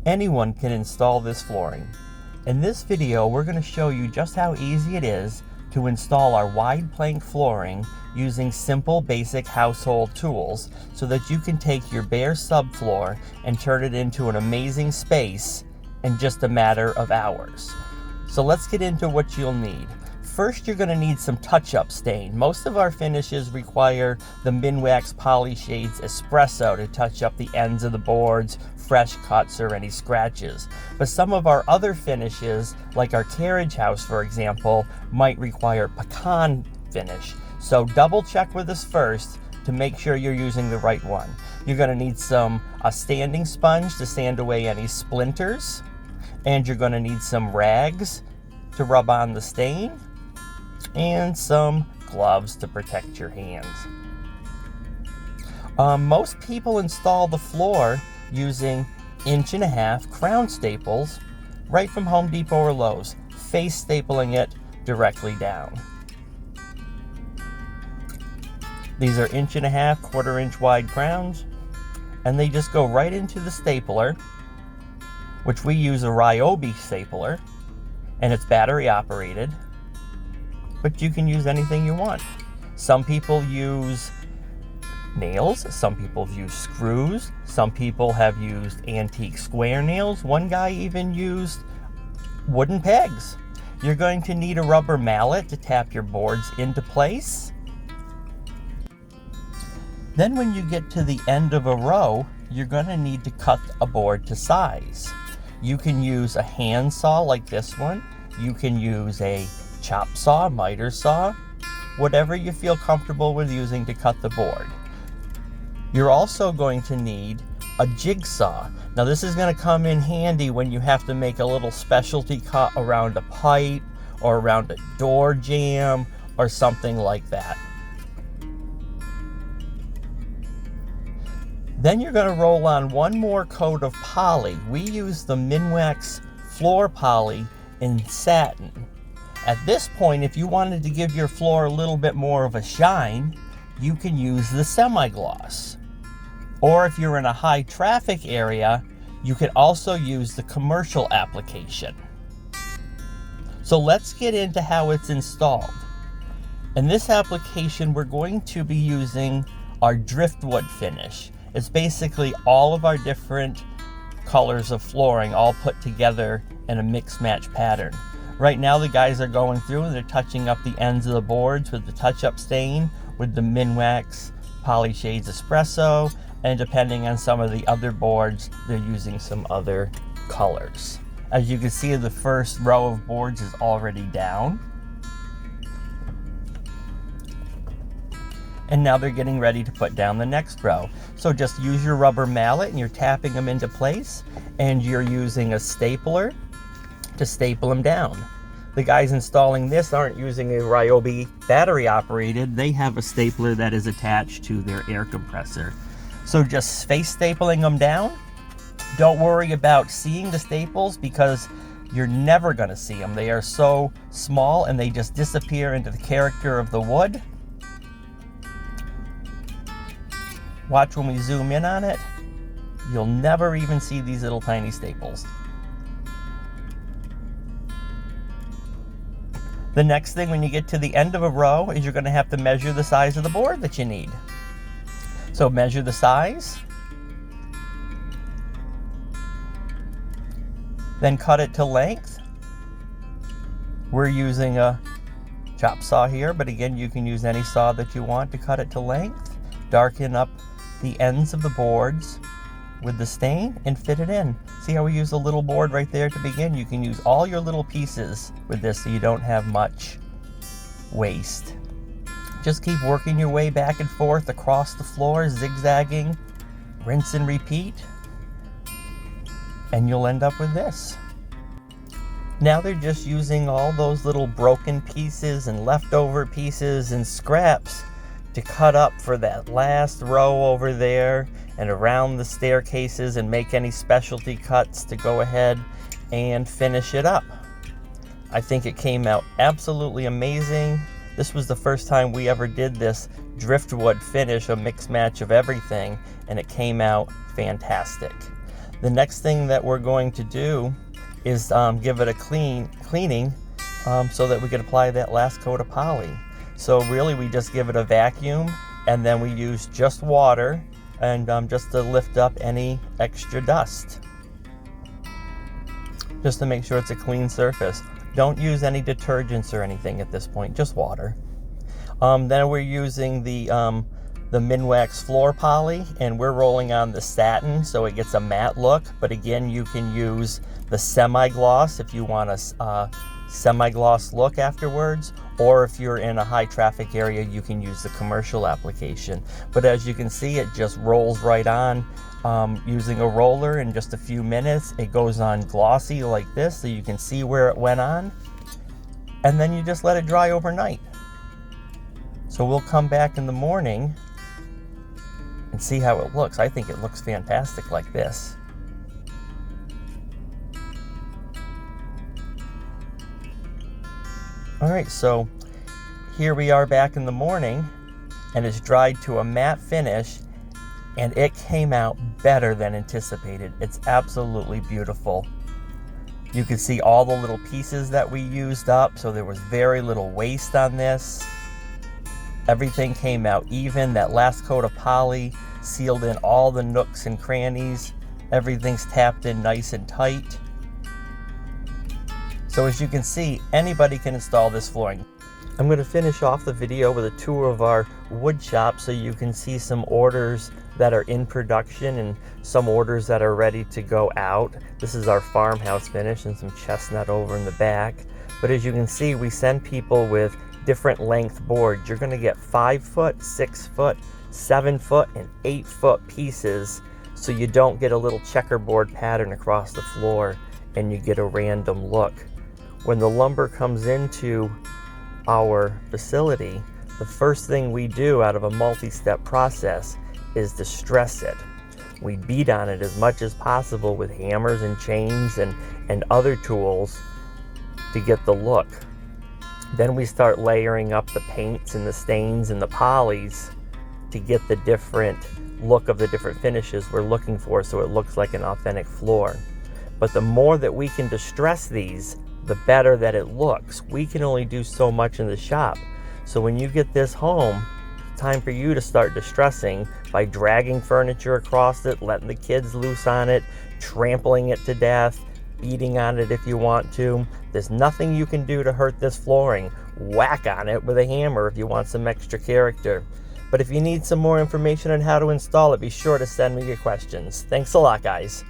Anyone can install this flooring. In this video, we're going to show you just how easy it is to install our wide plank flooring using simple basic household tools so that you can take your bare subfloor and turn it into an amazing space in just a matter of hours. So let's get into what you'll need. First, you're going to need some touch-up stain. Most of our finishes require the Minwax Poly Shades Espresso to touch up the ends of the boards, fresh cuts, or any scratches. But some of our other finishes, like our carriage house for example, might require pecan finish. So double check with us first to make sure you're using the right one. You're going to need a standing sponge to sand away any splinters, and you're going to need some rags to rub on the stain, and some gloves to protect your hands. Most people install the floor using 1.5" crown staples right from Home Depot or Lowe's, face stapling it directly down. These are 1.5" 1/4 inch wide crowns, and they just go right into the stapler, which we use a Ryobi stapler, and it's battery operated. But you can use anything you want. Some people use nails, some people use screws, some people have used antique square nails. One guy even used wooden pegs. You're going to need a rubber mallet to tap your boards into place. Then when you get to the end of a row, you're going to need to cut a board to size. You can use a hand saw like this one. You can use a chop saw, miter saw, whatever you feel comfortable with using to cut the board. You're also going to need a jigsaw. Now this is going to come in handy when you have to make a little specialty cut around a pipe or around a door jamb or something like that. Then you're going to roll on one more coat of poly. We use the Minwax floor poly in satin. At this point, if you wanted to give your floor a little bit more of a shine, you can use the semi-gloss. Or if you're in a high traffic area, you could also use the commercial application. So let's get into how it's installed. In this application, we're going to be using our driftwood finish. It's basically all of our different colors of flooring all put together in a mix-match pattern. Right now the guys are going through and they're touching up the ends of the boards with the touch-up stain with the Minwax Poly Shades Espresso, and depending on some of the other boards, they're using some other colors. As you can see, the first row of boards is already down. And now they're getting ready to put down the next row. So just use your rubber mallet and you're tapping them into place, and you're using a stapler to staple them down. The guys installing this aren't using a Ryobi battery operated. They have a stapler that is attached to their air compressor. So just face stapling them down. Don't worry about seeing the staples because you're never going to see them. They are so small and they just disappear into the character of the wood. Watch when we zoom in on it. You'll never even see these little tiny staples. The next thing when you get to the end of a row is you're going to have to measure the size of the board that you need. So measure the size, then cut it to length. We're using a chop saw here, but again you can use any saw that you want to cut it to length. Darken up the ends of the boards with the stain and fit it in. See how we use a little board right there to begin? You can use all your little pieces with this so you don't have much waste. Just keep working your way back and forth across the floor, zigzagging, rinse and repeat, and you'll end up with this. Now they're just using all those little broken pieces and leftover pieces and scraps to cut up for that last row over there and around the staircases and make any specialty cuts to go ahead and finish it up. I think it came out absolutely amazing. This was the first time we ever did this driftwood finish, a mix match of everything, and it came out fantastic. The next thing that we're going to do is give it a cleaning so that we can apply that last coat of poly. So really we just give it a vacuum, and then we use just water and just to lift up any extra dust, just to make sure it's a clean surface. Don't use any detergents or anything at this point, just water. Then we're using the Minwax floor poly, and we're rolling on the satin so it gets a matte look. But again, you can use the semi-gloss if you want a semi-gloss look afterwards, or if you're in a high traffic area, you can use the commercial application. But as you can see, it just rolls right on using a roller in just a few minutes. It goes on glossy like this, so you can see where it went on, and then you just let it dry overnight. So we'll come back in the morning and see how it looks. I think it looks fantastic like this. All right, so here we are back in the morning, and it's dried to a matte finish, and it came out better than anticipated. It's absolutely beautiful. You can see all the little pieces that we used up, so there was very little waste on this. Everything came out even. That last coat of poly sealed in all the nooks and crannies. Everything's tapped in nice and tight. So as you can see, anybody can install this flooring. I'm going to finish off the video with a tour of our wood shop so you can see some orders that are in production and some orders that are ready to go out. This is our farmhouse finish and some chestnut over in the back. But as you can see, we send people with different length boards. You're going to get 5 foot, 6 foot, 7 foot, and 8 foot pieces, so you don't get a little checkerboard pattern across the floor and you get a random look. When the lumber comes into our facility, the first thing we do out of a multi-step process is to stress it. We beat on it as much as possible with hammers and chains and other tools to get the look. Then we start layering up the paints and the stains and the polys to get the different look of the different finishes we're looking for, so it looks like an authentic floor. But the more that we can distress these, the better that it looks. We can only do so much in the shop. So when you get this home, it's time for you to start distressing by dragging furniture across it, letting the kids loose on it, trampling it to death, beating on it if you want to. There's nothing you can do to hurt this flooring. Whack on it with a hammer if you want some extra character. But if you need some more information on how to install it, be sure to send me your questions. Thanks a lot, guys.